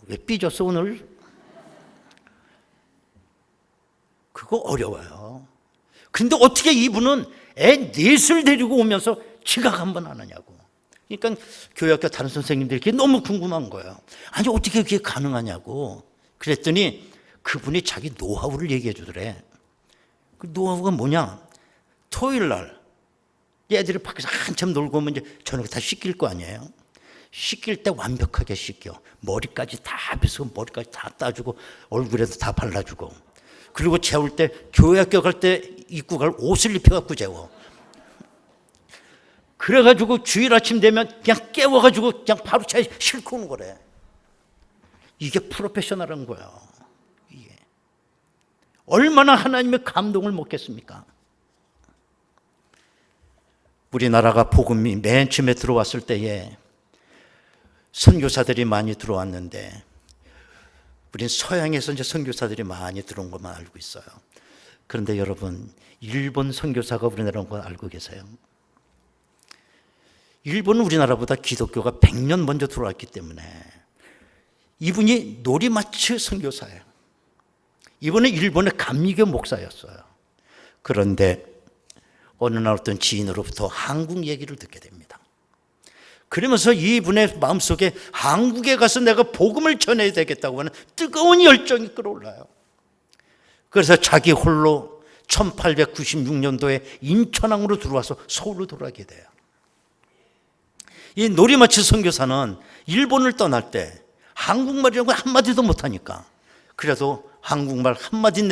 왜 삐졌어 오늘? 그거 어려워요. 근데 어떻게 이분은 애 넷을 데리고 오면서 지각 한번 안 하냐고. 그러니까 교회학교 다른 선생님들이 그게 너무 궁금한 거예요. 아니 어떻게 그게 가능하냐고. 그랬더니 그분이 자기 노하우를 얘기해 주더래. 그 노하우가 뭐냐? 토요일 날 애들이 밖에서 한참 놀고 오면 이제 저녁에 다 씻길 거 아니에요. 씻길 때 완벽하게 씻겨. 머리까지 다 빗고 머리까지 다 따주고 얼굴에도 다 발라주고. 그리고 재울 때 교회학교 갈 때 입고 갈 옷을 입혀갖고 재워. 그래가지고 주일 아침 되면 그냥 깨워가지고 그냥 바로 차에 싣고 오는 거래. 이게 프로페셔널한 거야. 이게 얼마나 하나님의 감동을 먹겠습니까? 우리나라가 복음이 맨 처음에 들어왔을 때에 선교사들이 많이 들어왔는데 우린 서양에서 이제 선교사들이 많이 들어온 것만 알고 있어요. 그런데 여러분, 일본 선교사가 우리나라 온 거 알고 계세요? 일본은 우리나라보다 기독교가 100년 먼저 들어왔기 때문에 이분이 노리마츠 선교사예요. 이분은 일본의 감리교 목사였어요. 그런데 어느 날 어떤 지인으로부터 한국 얘기를 듣게 됩니다. 그러면서 이분의 마음속에 한국에 가서 내가 복음을 전해야 되겠다고 하는 뜨거운 열정이 끌어올라요. 그래서 자기 홀로 1896년도에 인천항으로 들어와서 서울로 돌아가게 돼요. 이 노리마츠 선교사는 일본을 떠날 때 한국말이라고 한마디도 못하니까 그래도 한국말 한마디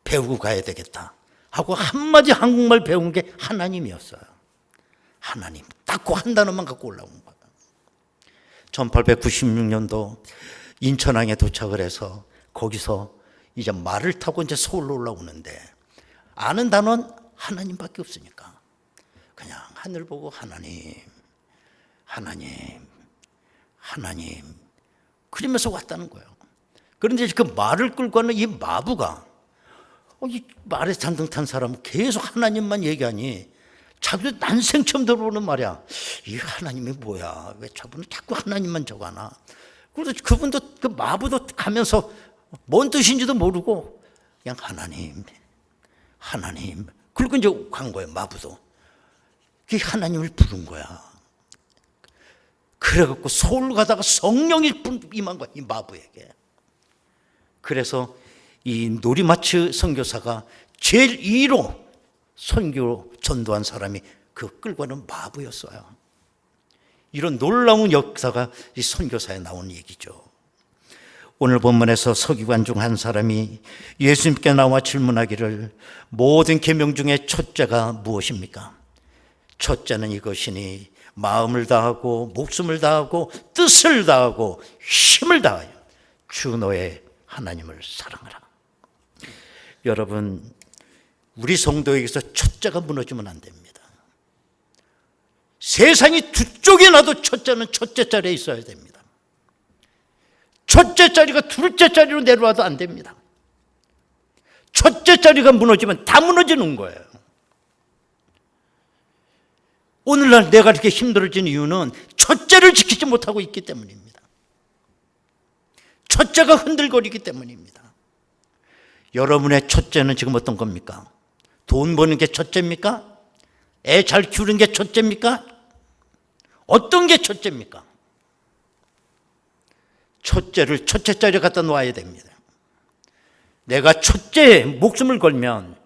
배우고 가야 되겠다 하고 한마디 한국말 배운 게 하나님이었어요. 하나님, 딱 그 한 단어만 갖고 올라온 거예요. 1896년도 인천항에 도착을 해서 거기서 이제 말을 타고 이제 서울로 올라오는데 아는 단어는 하나님밖에 없으니까 그냥 하늘 보고 하나님, 하나님, 하나님 그러면서 왔다는 거예요. 그런데 그 말을 끌고 가는 이 마부가 이 말에 잔뜩 탄 사람은 계속 하나님만 얘기하니 자기도 난생 처음 들어보는 말이야. 이 하나님이 뭐야? 왜 저분은 자꾸 하나님만 적어하나? 그래서 그분도 그 마부도 가면서 뭔 뜻인지도 모르고 그냥 하나님, 하나님. 그리고 이제 간 거예요. 마부도. 그 하나님을 부른 거야. 그래갖고 서울 가다가 성령이 임한 거야. 이 마부에게. 그래서 이 노리마츠 선교사가 제일 2로 선교 전도한 사람이 그 끌고 가는 마부였어요. 이런 놀라운 역사가 이 선교사에 나온 얘기죠. 오늘 본문에서 서기관 중 한 사람이 예수님께 나와 질문하기를 모든 계명 중에 첫째가 무엇입니까? 첫째는 이것이니 마음을 다하고 목숨을 다하고 뜻을 다하고 힘을 다하여 주 너의 하나님을 사랑하라. 여러분, 우리 성도에게서 첫째가 무너지면 안 됩니다. 세상이 두 쪽에 나도 첫째는 첫째 자리에 있어야 됩니다. 첫째 자리가 둘째 자리로 내려와도 안 됩니다. 첫째 자리가 무너지면 다 무너지는 거예요. 오늘날 내가 이렇게 힘들어진 이유는 첫째를 지키지 못하고 있기 때문입니다. 첫째가 흔들거리기 때문입니다. 여러분의 첫째는 지금 어떤 겁니까? 돈 버는 게 첫째입니까? 애 잘 키우는 게 첫째입니까? 어떤 게 첫째입니까? 첫째를 첫째 자리에 갖다 놓아야 됩니다. 내가 첫째에 목숨을 걸면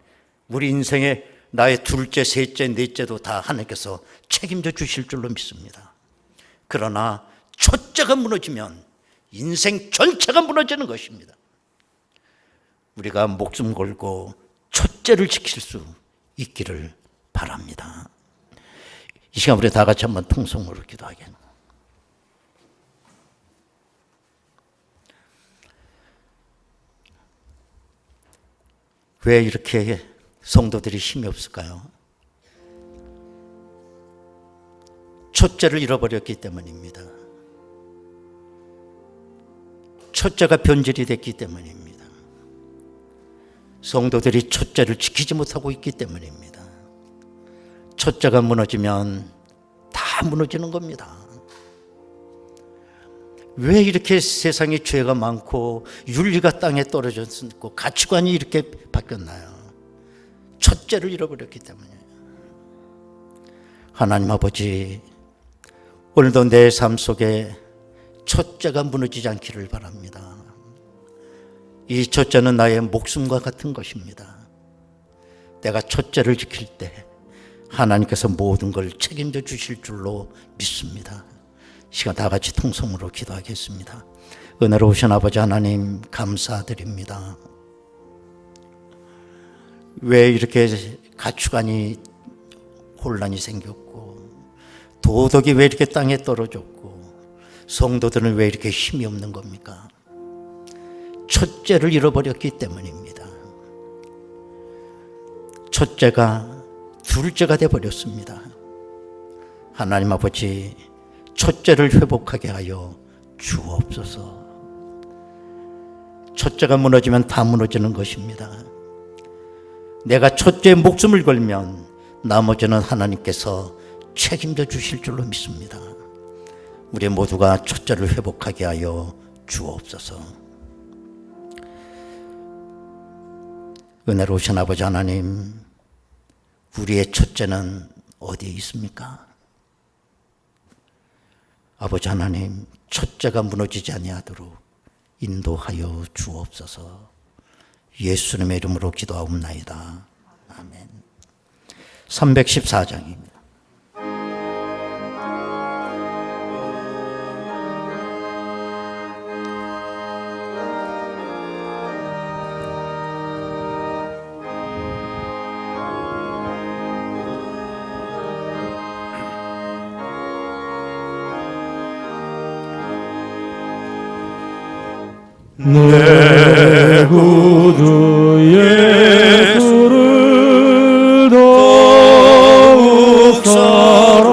우리 인생에 나의 둘째, 셋째, 넷째도 다 하나님께서 책임져 주실 줄로 믿습니다. 그러나 첫째가 무너지면 인생 전체가 무너지는 것입니다. 우리가 목숨 걸고 첫째를 지킬 수 있기를 바랍니다. 이 시간 우리 다 같이 한번 통성으로 기도하겠습니다. 왜 이렇게 성도들이 힘이 없을까요? 첫째를 잃어버렸기 때문입니다. 첫째가 변질이 됐기 때문입니다. 성도들이 첫째를 지키지 못하고 있기 때문입니다. 첫째가 무너지면 다 무너지는 겁니다. 왜 이렇게 세상에 죄가 많고 윤리가 땅에 떨어졌고 가치관이 이렇게 바뀌었나요? 첫째를 잃어버렸기 때문이에요. 하나님 아버지, 오늘도 내 삶 속에 첫째가 무너지지 않기를 바랍니다. 이 첫째는 나의 목숨과 같은 것입니다. 내가 첫째를 지킬 때 하나님께서 모든 걸 책임져 주실 줄로 믿습니다. 시간 다 같이 통성으로 기도하겠습니다. 은혜로우신 아버지 하나님 감사드립니다. 왜 이렇게 가치관이 혼란이 생겼고 도덕이 왜 이렇게 땅에 떨어졌고 성도들은 왜 이렇게 힘이 없는 겁니까? 첫째를 잃어버렸기 때문입니다. 첫째가 둘째가 되어버렸습니다. 하나님 아버지, 첫째를 회복하게 하여 주옵소서. 첫째가 무너지면 다 무너지는 것입니다. 내가 첫째에 목숨을 걸면 나머지는 하나님께서 책임져 주실 줄로 믿습니다. 우리 모두가 첫째를 회복하게 하여 주옵소서. 은혜로우신 아버지 하나님, 우리의 첫째는 어디에 있습니까? 아버지 하나님, 첫째가 무너지지 아니하도록 인도하여 주옵소서. 예수님의 이름으로 기도하옵나이다. 아멘. 314장입니다. 내 구주 예수를 더욱 사랑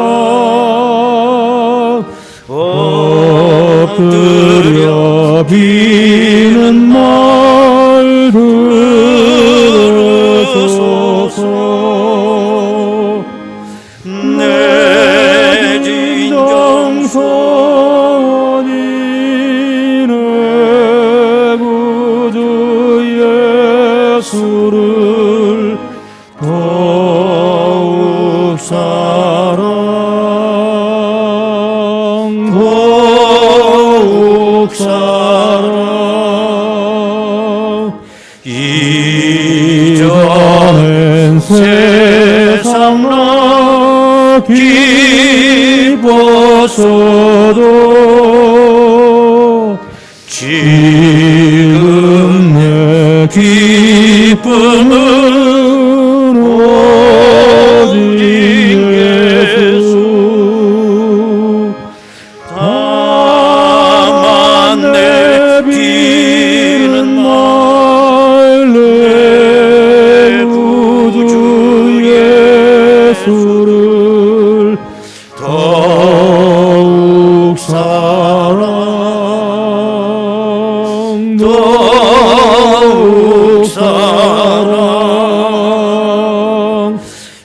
엎드려 비는 말 들으소서. 내 진정소원이네 예수를 더욱 사랑 더욱 사랑 이전엔 세상 나 기뻤어도 지금 내 기쁨은 오직 예수. 다만 내 비는 말 내 구주 예수를 더욱 사랑 더욱 사랑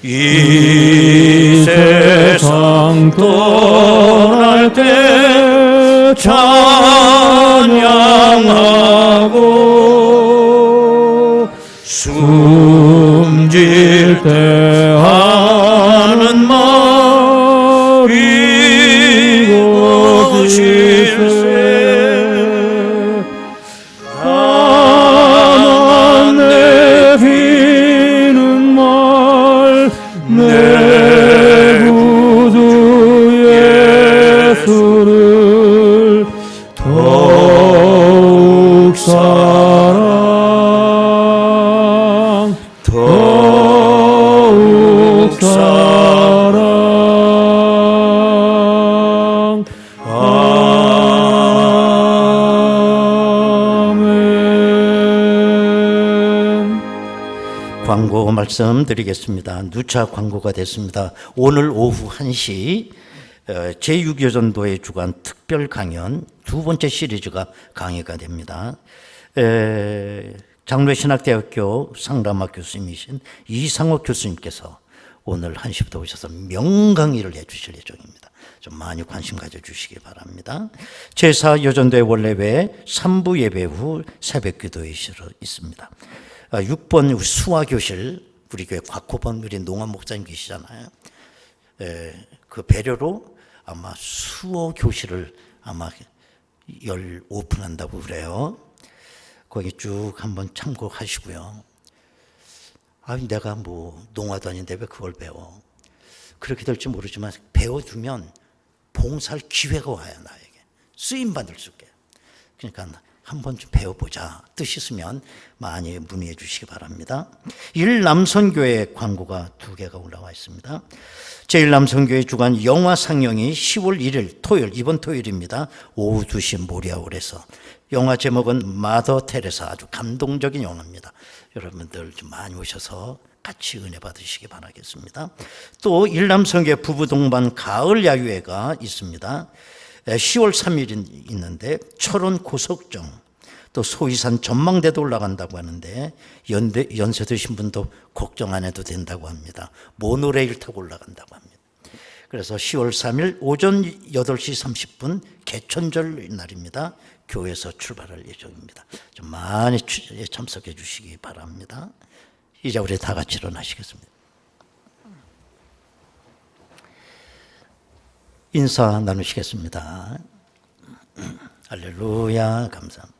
이 세상 떠날 때 찬양하고 숨질 때 하는 말 이곳일세. 다만 내 비는 말 내 구주 예수를 더욱 사랑 더욱 사랑. 아멘. 광고 말씀드리겠습니다. 누차 광고가 됐습니다. 오늘 오후 1시 제6여전도의 주간 특별 강연 두 번째 시리즈가 강의가 됩니다. 장로신학대학교 상담학 교수님이신 이상옥 교수님께서 오늘 1시부터 오셔서 명강의를 해주실 예정입니다. 좀 많이 관심 가져주시기 바랍니다. 제4여전도의 원래회 3부 예배 후 새벽기도회 있습니다. 6번 수화교실, 우리 교회 곽호범 우리 농암 목사님 계시잖아요. 그 배려로 아마 수어 교실을 아마 오픈한다고 그래요. 거기 쭉 한번 참고하시고요. 내가 뭐 농아도 아닌데 왜 그걸 배워? 그렇게 될지 모르지만 배워두면 봉사할 기회가 와요. 나에게 쓰임받을 수 있게. 그러니까 한번 좀 배워보자 뜻이 있으면 많이 문의해 주시기 바랍니다. 일남선교회 광고가 2개가 올라와 있습니다. 제1남선교회 주간 영화 상영이 10월 1일 토요일, 이번 토요일입니다. 오후 2시 모리아홀에서. 영화 제목은 마더 테레사, 아주 감동적인 영화입니다. 여러분들 좀 많이 오셔서 같이 은혜 받으시기 바라겠습니다. 또 일남선교회 부부 동반 가을 야유회가 있습니다. 10월 3일 있는데 철원 고석정 또 소위산 전망대도 올라간다고 하는데 연세 드신 분도 걱정 안 해도 된다고 합니다. 모노레일 타고 올라간다고 합니다. 그래서 10월 3일 오전 8시 30분 개천절 날입니다. 교회에서 출발할 예정입니다. 좀 많이 참석해 주시기 바랍니다. 이제 우리 다 같이 일어나시겠습니다. 인사 나누시겠습니다. 할렐루야, 감사합니다.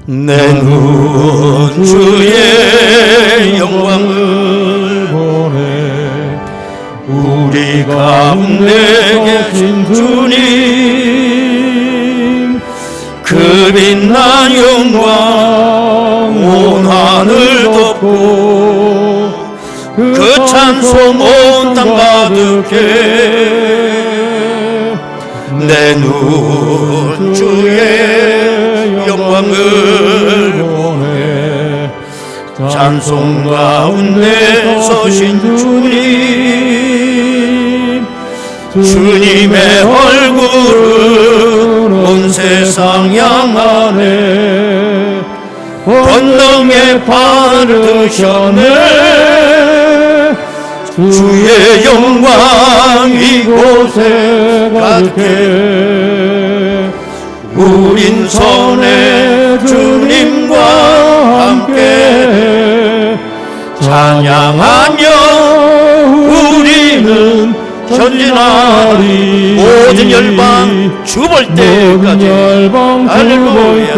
내 눈 주의 영광을 보내 우리 가운데 계신 주님 그 빛난 영광 온 하늘 덮고 그 찬송 온 땅 가득해 내 눈 주의 영광을 보내 찬송 가운데 서신 주님 주님의 얼굴을 온 세상 향하네 번능의 판을 드셨네 주의 영광 이곳에 가득해 우린 선의 주님과 함께 찬양하며 우리는 전진하리 모든 열방 주볼 때까지 할렐루야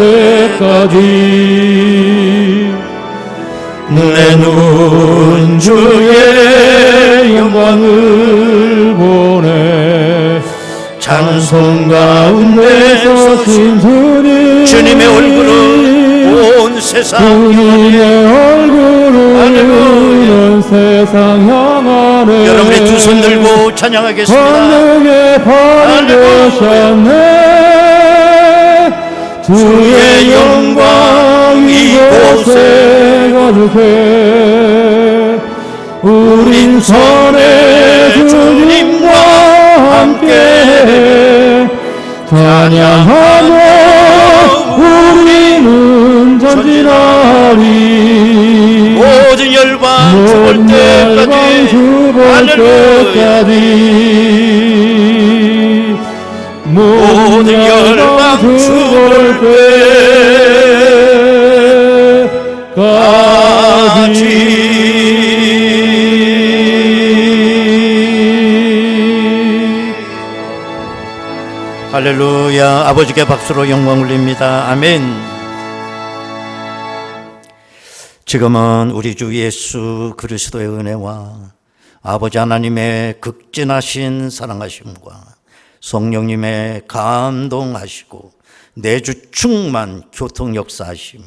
내 눈 주의 영광을 보내 찬송 가운데 서신 주님의 얼굴을 온 세상 온 세상 향하네 여러분의 두 손 들고 찬양하겠습니다. 권능의 발을 드셨네 주의 영광 이곳에 가득해 우린 선의 주님과 함께 찬양하며 우리는 전진하리 모든 열방 죽을 때까지 모든 열방 죽을 때까지 할렐루야. 아버지께 박수로 영광 올립니다. 아멘. 지금은 우리 주 예수 그리스도의 은혜와 아버지 하나님의 극진하신 사랑하심과 성령님의 감동하시고 내주 충만 교통 역사하심이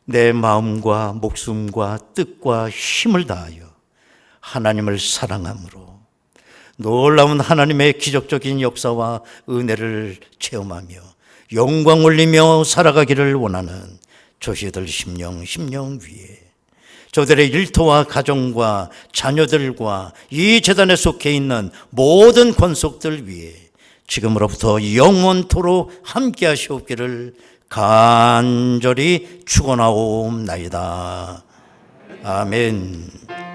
내 마음과 목숨과 뜻과 힘을 다하여 하나님을 사랑함으로 놀라운 하나님의 기적적인 역사와 은혜를 체험하며 영광 올리며 살아가기를 원하는 조시들 심령 위에 저들의 일터와 가정과 자녀들과 이 재단에 속해 있는 모든 권속들 위에 지금으로부터 영원토록 함께 하시옵기를 간절히 축원하옵나이다. 아멘.